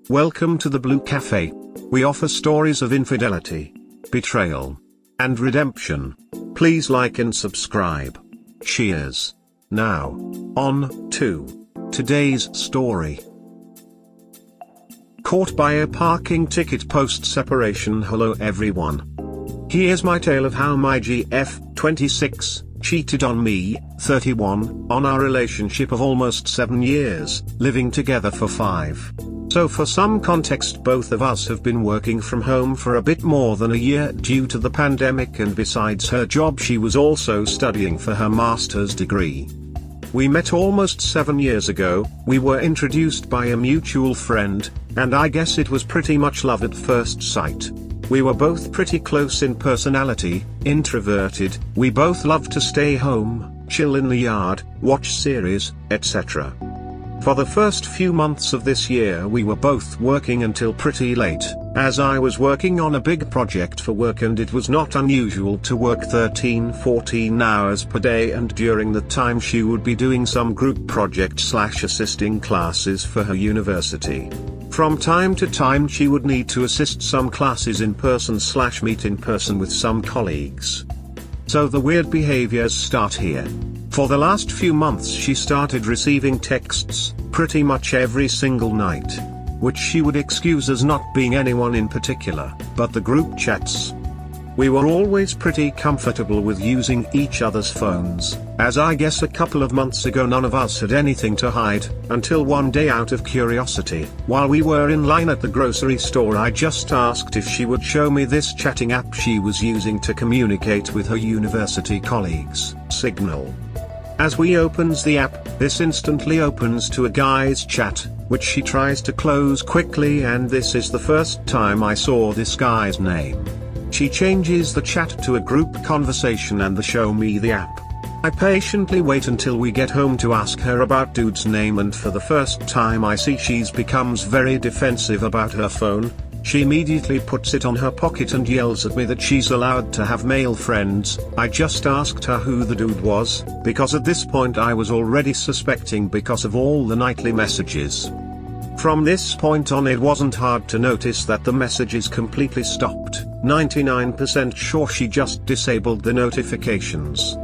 Welcome to the Blue Cafe. We offer stories of infidelity, betrayal, and redemption. Please like and subscribe. Cheers. Now, on to today's story. Caught by a parking ticket post-separation. Hello everyone. Here's my tale of how my GF, 26, cheated on me, 31, on our relationship of almost 7 years, living together for 5. So for some context, both of us have been working from home for a bit more than a year due to the pandemic, and besides her job she was also studying for her master's degree. We met almost 7 years ago. We were introduced by a mutual friend, and I guess it was pretty much love at first sight. We were both pretty close in personality, introverted, we both loved to stay home, chill in the yard, watch series, etc. For the first few months of this year we were both working until pretty late, as I was working on a big project for work and it was not unusual to work 13-14 hours per day, and during the time she would be doing some group project / assisting classes for her university. From time to time she would need to assist some classes in person / meet in person with some colleagues. So the weird behaviors start here. For the last few months she started receiving texts, pretty much every single night, which she would excuse as not being anyone in particular, but the group chats. We were always pretty comfortable with using each other's phones, as I guess a couple of months ago none of us had anything to hide, until one day out of curiosity, while we were in line at the grocery store, I just asked if she would show me this chatting app she was using to communicate with her university colleagues, Signal. As we opens the app, this instantly opens to a guy's chat, which she tries to close quickly, and this is the first time I saw this guy's name. She changes the chat to a group conversation and show me the app. I patiently wait until we get home to ask her about dude's name, and for the first time I see she's becomes very defensive about her phone. She immediately puts it on her pocket and yells at me that she's allowed to have male friends. I just asked her who the dude was, because at this point I was already suspecting because of all the nightly messages. From this point on it wasn't hard to notice that the messages completely stopped. 99% sure she just disabled the notifications.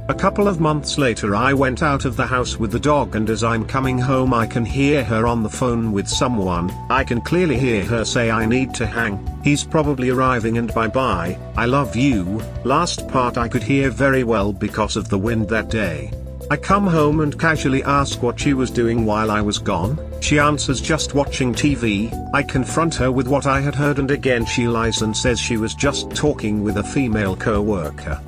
A couple of months later I went out of the house with the dog, and as I'm coming home I can hear her on the phone with someone. I can clearly hear her say, "I need to hang, he's probably arriving, and bye bye, I love you." Last part I could hear very well because of the wind that day. I come home and casually ask what she was doing while I was gone. She answers just watching TV. I confront her with what I had heard, and again she lies and says she was just talking with a female co-worker.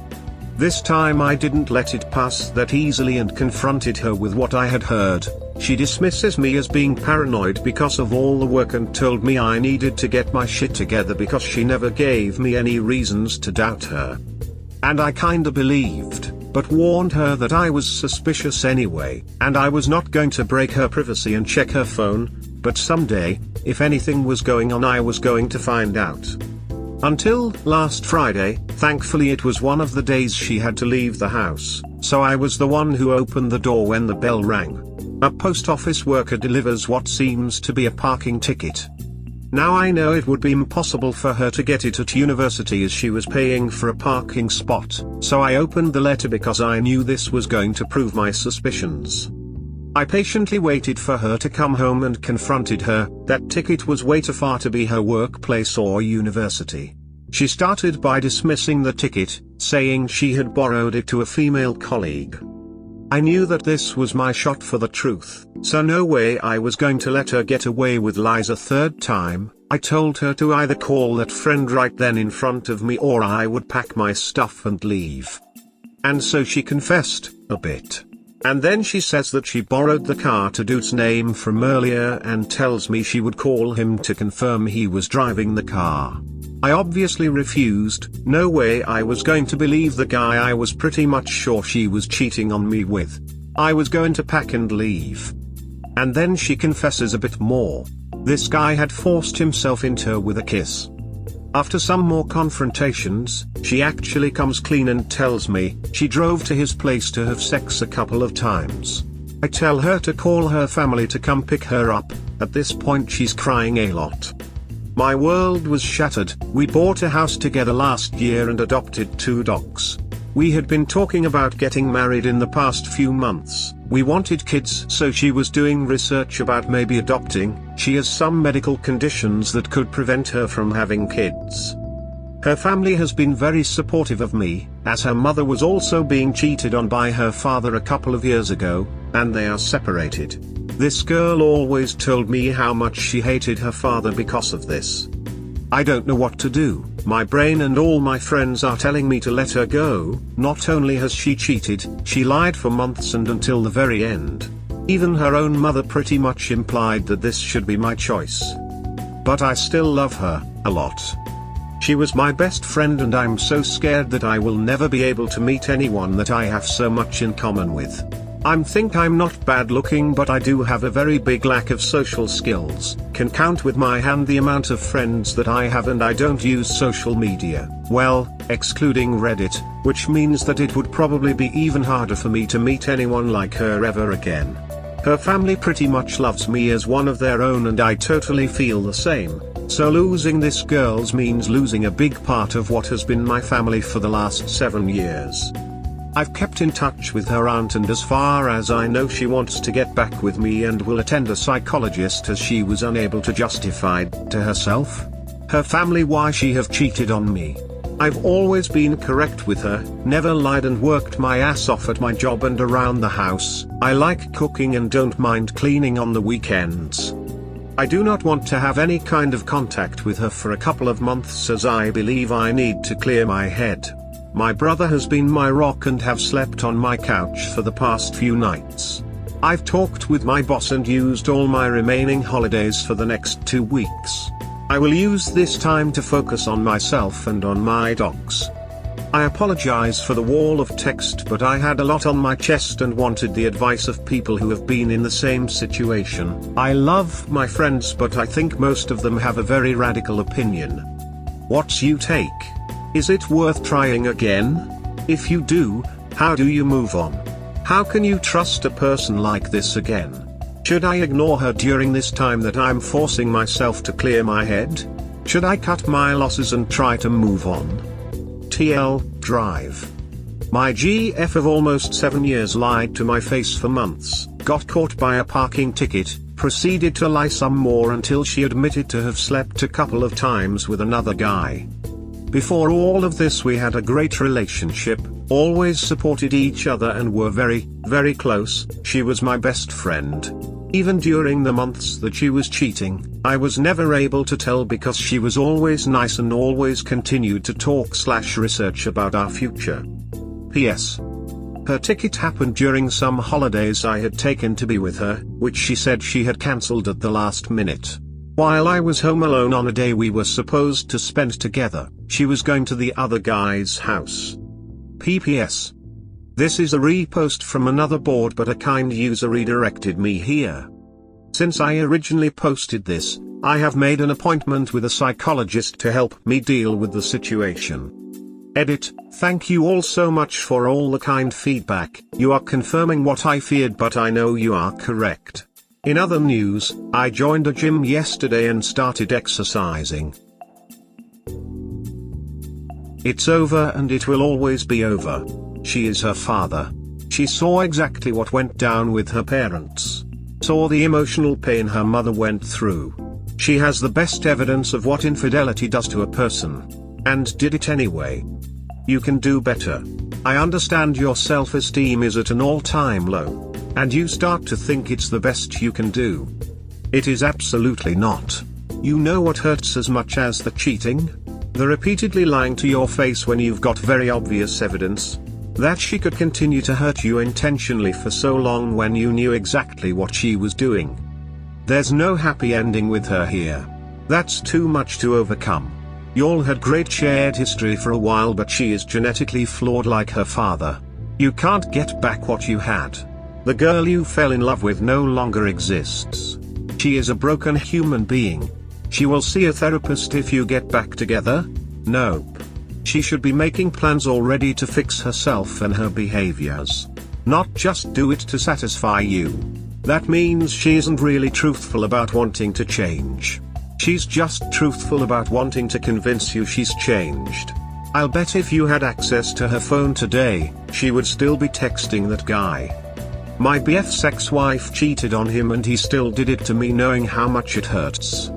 This time I didn't let it pass that easily and confronted her with what I had heard. She dismisses me as being paranoid because of all the work and told me I needed to get my shit together because she never gave me any reasons to doubt her. And I kinda believed, but warned her that I was suspicious anyway, and I was not going to break her privacy and check her phone, but someday, if anything was going on, I was going to find out. Until last Friday, thankfully it was one of the days she had to leave the house, so I was the one who opened the door when the bell rang. A post office worker delivers what seems to be a parking ticket. Now I know it would be impossible for her to get it at university as she was paying for a parking spot, so I opened the letter because I knew this was going to prove my suspicions. I patiently waited for her to come home and confronted her. That ticket was way too far to be her workplace or university. She started by dismissing the ticket, saying she had borrowed it to a female colleague. I knew that this was my shot for the truth, so no way I was going to let her get away with lies a third time. I told her to either call that friend right then in front of me or I would pack my stuff and leave. And so she confessed a bit. And then she says that she borrowed the car to dude's name from earlier and tells me she would call him to confirm he was driving the car. I obviously refused. No way I was going to believe the guy I was pretty much sure she was cheating on me with. I was going to pack and leave. And then she confesses a bit more. This guy had forced himself into her with a kiss. After some more confrontations, she actually comes clean and tells me she drove to his place to have sex a couple of times. I tell her to call her family to come pick her up. At this point she's crying a lot. My world was shattered. We bought a house together last year and adopted 2 dogs. We had been talking about getting married in the past few months. We wanted kids, so she was doing research about maybe adopting. She has some medical conditions that could prevent her from having kids. Her family has been very supportive of me, as her mother was also being cheated on by her father a couple of years ago, and they are separated. This girl always told me how much she hated her father because of this. I don't know what to do. My brain and all my friends are telling me to let her go. Not only has she cheated, she lied for months and until the very end. Even her own mother pretty much implied that this should be my choice. But I still love her, a lot. She was my best friend and I'm so scared that I will never be able to meet anyone that I have so much in common with. Think I'm not bad looking, but I do have a very big lack of social skills. Can count with my hand the amount of friends that I have, and I don't use social media, well, excluding Reddit, which means that it would probably be even harder for me to meet anyone like her ever again. Her family pretty much loves me as one of their own and I totally feel the same, so losing this girl means losing a big part of what has been my family for the last 7 years. I've kept in touch with her aunt and as far as I know she wants to get back with me and will attend a psychologist as she was unable to justify to herself, her family, why she have cheated on me. I've always been correct with her, never lied and worked my ass off at my job and around the house. I like cooking and don't mind cleaning on the weekends. I do not want to have any kind of contact with her for a couple of months as I believe I need to clear my head. My brother has been my rock and have slept on my couch for the past few nights. I've talked with my boss and used all my remaining holidays for the next 2 weeks. I will use this time to focus on myself and on my dogs. I apologize for the wall of text, but I had a lot on my chest and wanted the advice of people who have been in the same situation. I love my friends, but I think most of them have a very radical opinion. What's your take? Is it worth trying again? If you do, how do you move on? How can you trust a person like this again? Should I ignore her during this time that I'm forcing myself to clear my head? Should I cut my losses and try to move on? TL, drive. My GF of almost 7 years lied to my face for months, got caught by a parking ticket, proceeded to lie some more until she admitted to have slept a couple of times with another guy. Before all of this we had a great relationship, always supported each other and were very, very close. She was my best friend. Even during the months that she was cheating, I was never able to tell because she was always nice and always continued to talk/research about our future. P.S. Her ticket happened during some holidays I had taken to be with her, which she said she had cancelled at the last minute. While I was home alone on a day we were supposed to spend together, she was going to the other guy's house. PPS. This is a repost from another board, but a kind user redirected me here. Since I originally posted this, I have made an appointment with a psychologist to help me deal with the situation. Edit. Thank you all so much for all the kind feedback. You are confirming what I feared, but I know you are correct. In other news, I joined a gym yesterday and started exercising. It's over and it will always be over. She is her father. She saw exactly what went down with her parents. Saw the emotional pain her mother went through. She has the best evidence of what infidelity does to a person. And did it anyway. You can do better. I understand your self-esteem is at an all-time low. And you start to think it's the best you can do. It is absolutely not. You know what hurts as much as the cheating? The repeatedly lying to your face when you've got very obvious evidence that she could continue to hurt you intentionally for so long when you knew exactly what she was doing. There's no happy ending with her here. That's too much to overcome. Y'all had great shared history for a while, but she is genetically flawed like her father. You can't get back what you had. The girl you fell in love with no longer exists. She is a broken human being. She will see a therapist if you get back together? Nope. She should be making plans already to fix herself and her behaviors. Not just do it to satisfy you. That means she isn't really truthful about wanting to change. She's just truthful about wanting to convince you she's changed. I'll bet if you had access to her phone today, she would still be texting that guy. My BF's ex-wife cheated on him and he still did it to me knowing how much it hurts.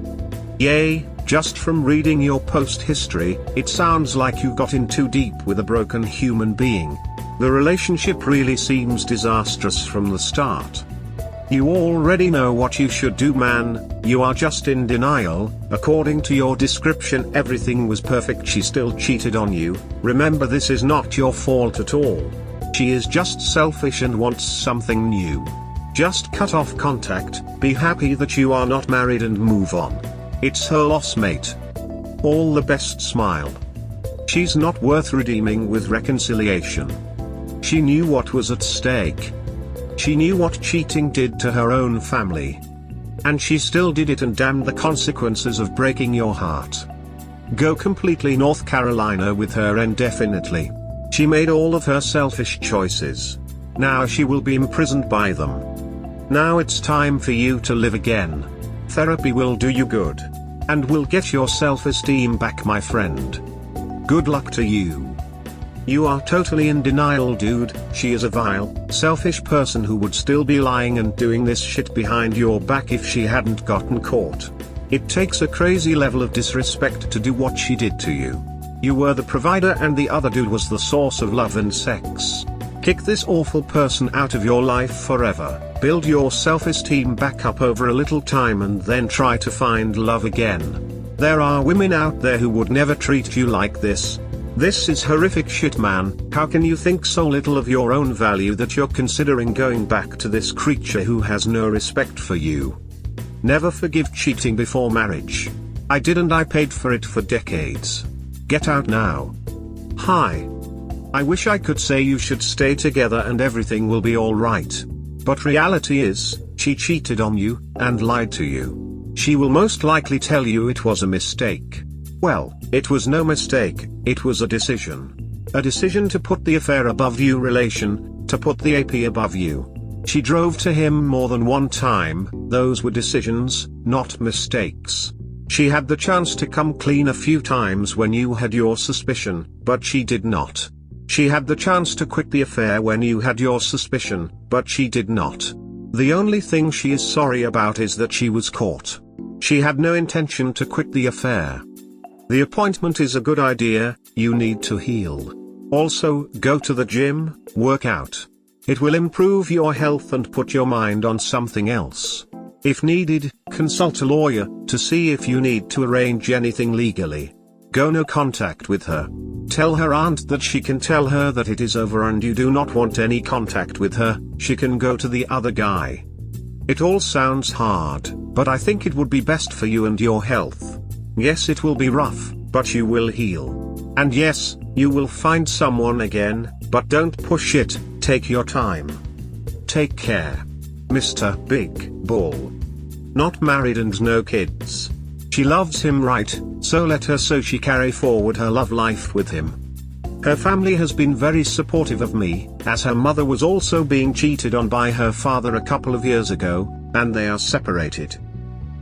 Yay, just from reading your post history, it sounds like you got in too deep with a broken human being. The relationship really seems disastrous from the start. You already know what you should do, man, you are just in denial. According to your description, everything was perfect, she still cheated on you. Remember, this is not your fault at all. She is just selfish and wants something new. Just cut off contact, be happy that you are not married and move on. It's her loss, mate. All the best, smile. She's not worth redeeming with reconciliation. She knew what was at stake. She knew what cheating did to her own family. And she still did it, and damn the consequences of breaking your heart. Go completely North Carolina with her indefinitely. She made all of her selfish choices. Now she will be imprisoned by them. Now it's time for you to live again. Therapy will do you good. And will get your self-esteem back, my friend. Good luck to you. You are totally in denial, dude. She is a vile, selfish person who would still be lying and doing this shit behind your back if she hadn't gotten caught. It takes a crazy level of disrespect to do what she did to you. You were the provider and the other dude was the source of love and sex. Kick this awful person out of your life forever. Build your self-esteem back up over a little time and then try to find love again. There are women out there who would never treat you like this. This is horrific shit, man. How can you think so little of your own value that you're considering going back to this creature who has no respect for you? Never forgive cheating before marriage. I did, and I paid for it for decades. Get out now. Hi. I wish I could say you should stay together and everything will be alright. But reality is, she cheated on you, and lied to you. She will most likely tell you it was a mistake. Well, it was no mistake, it was a decision. A decision to put the affair above you relation, to put the AP above you. She drove to him more than one time, those were decisions, not mistakes. She had the chance to come clean a few times when you had your suspicion, but she did not. She had the chance to quit the affair when you had your suspicion, but she did not. The only thing she is sorry about is that she was caught. She had no intention to quit the affair. The appointment is a good idea, you need to heal. Also, go to the gym, work out. It will improve your health and put your mind on something else. If needed, consult a lawyer, to see if you need to arrange anything legally. Go no contact with her. Tell her aunt that she can tell her that it is over and you do not want any contact with her, she can go to the other guy. It all sounds hard, but I think it would be best for you and your health. Yes, it will be rough, but you will heal. And yes, you will find someone again, but don't push it, take your time. Take care. Mr. Big Ball. Not married and no kids. She loves him, right, so let her so she carry forward her love life with him. Her family has been very supportive of me, as her mother was also being cheated on by her father a couple of years ago, and they are separated.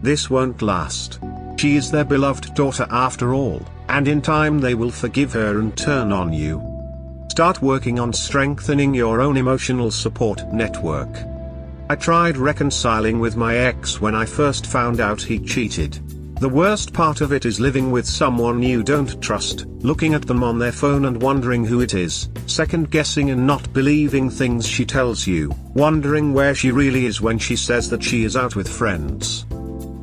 This won't last. She is their beloved daughter after all, and in time they will forgive her and turn on you. Start working on strengthening your own emotional support network. I tried reconciling with my ex when I first found out he cheated. The worst part of it is living with someone you don't trust, looking at them on their phone and wondering who it is, second guessing and not believing things she tells you, wondering where she really is when she says that she is out with friends.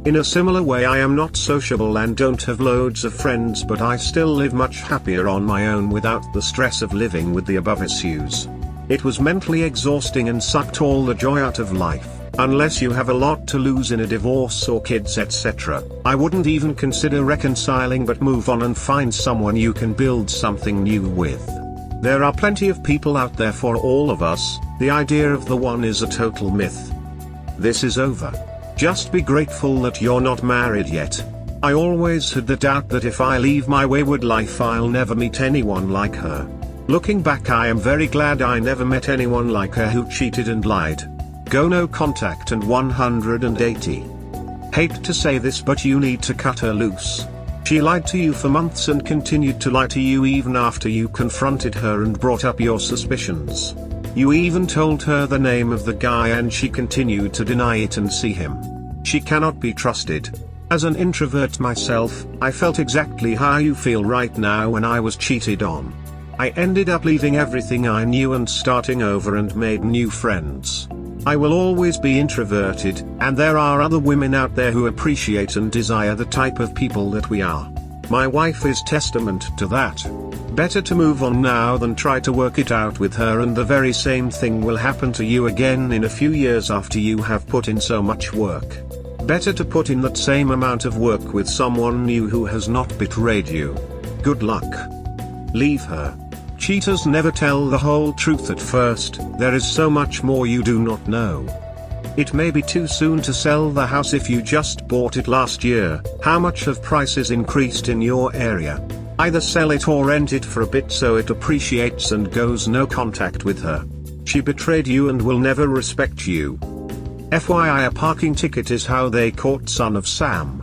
In a similar way, I am not sociable and don't have loads of friends, but I still live much happier on my own without the stress of living with the above issues. It was mentally exhausting and sucked all the joy out of life. Unless you have a lot to lose in a divorce or kids, etc., I wouldn't even consider reconciling, but move on and find someone you can build something new with. There are plenty of people out there for all of us, the idea of the one is a total myth. This is over. Just be grateful that you're not married yet. I always had the doubt that if I leave my wayward life I'll never meet anyone like her. Looking back, I am very glad I never met anyone like her who cheated and lied. Go no contact and 180. Hate to say this, but you need to cut her loose. She lied to you for months and continued to lie to you even after you confronted her and brought up your suspicions. You even told her the name of the guy and she continued to deny it and see him. She cannot be trusted. As an introvert myself, I felt exactly how you feel right now when I was cheated on. I ended up leaving everything I knew and starting over and made new friends. I will always be introverted, and there are other women out there who appreciate and desire the type of people that we are. My wife is testament to that. Better to move on now than try to work it out with her, and the very same thing will happen to you again in a few years after you have put in so much work. Better to put in that same amount of work with someone new who has not betrayed you. Good luck. Leave her. Cheaters never tell the whole truth at first. There is so much more you do not know. It may be too soon to sell the house if you just bought it last year. How much have prices increased in your area? Either sell it or rent it for a bit so it appreciates and goes no contact with her. She betrayed you and will never respect you. FYI, a parking ticket is how they caught Son of Sam.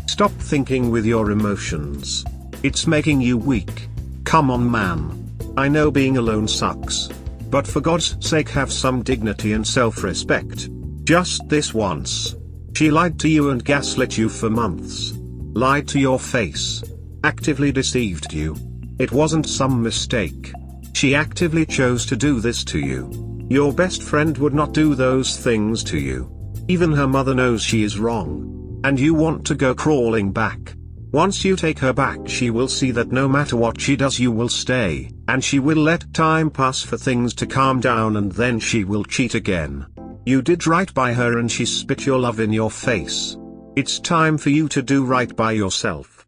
Stop thinking with your emotions. It's making you weak. Come on, man. I know being alone sucks. But for God's sake, have some dignity and self-respect. Just this once. She lied to you and gaslit you for months. Lied to your face. Actively deceived you. It wasn't some mistake. She actively chose to do this to you. Your best friend would not do those things to you. Even her mother knows she is wrong. And you want to go crawling back. Once you take her back, she will see that no matter what she does, you will stay, and she will let time pass for things to calm down, and then she will cheat again. You did right by her and she spit your love in your face. It's time for you to do right by yourself.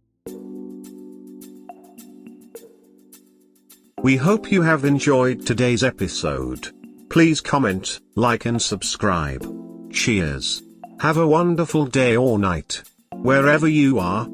We hope you have enjoyed today's episode. Please comment, like and subscribe. Cheers. Have a wonderful day or night, wherever you are.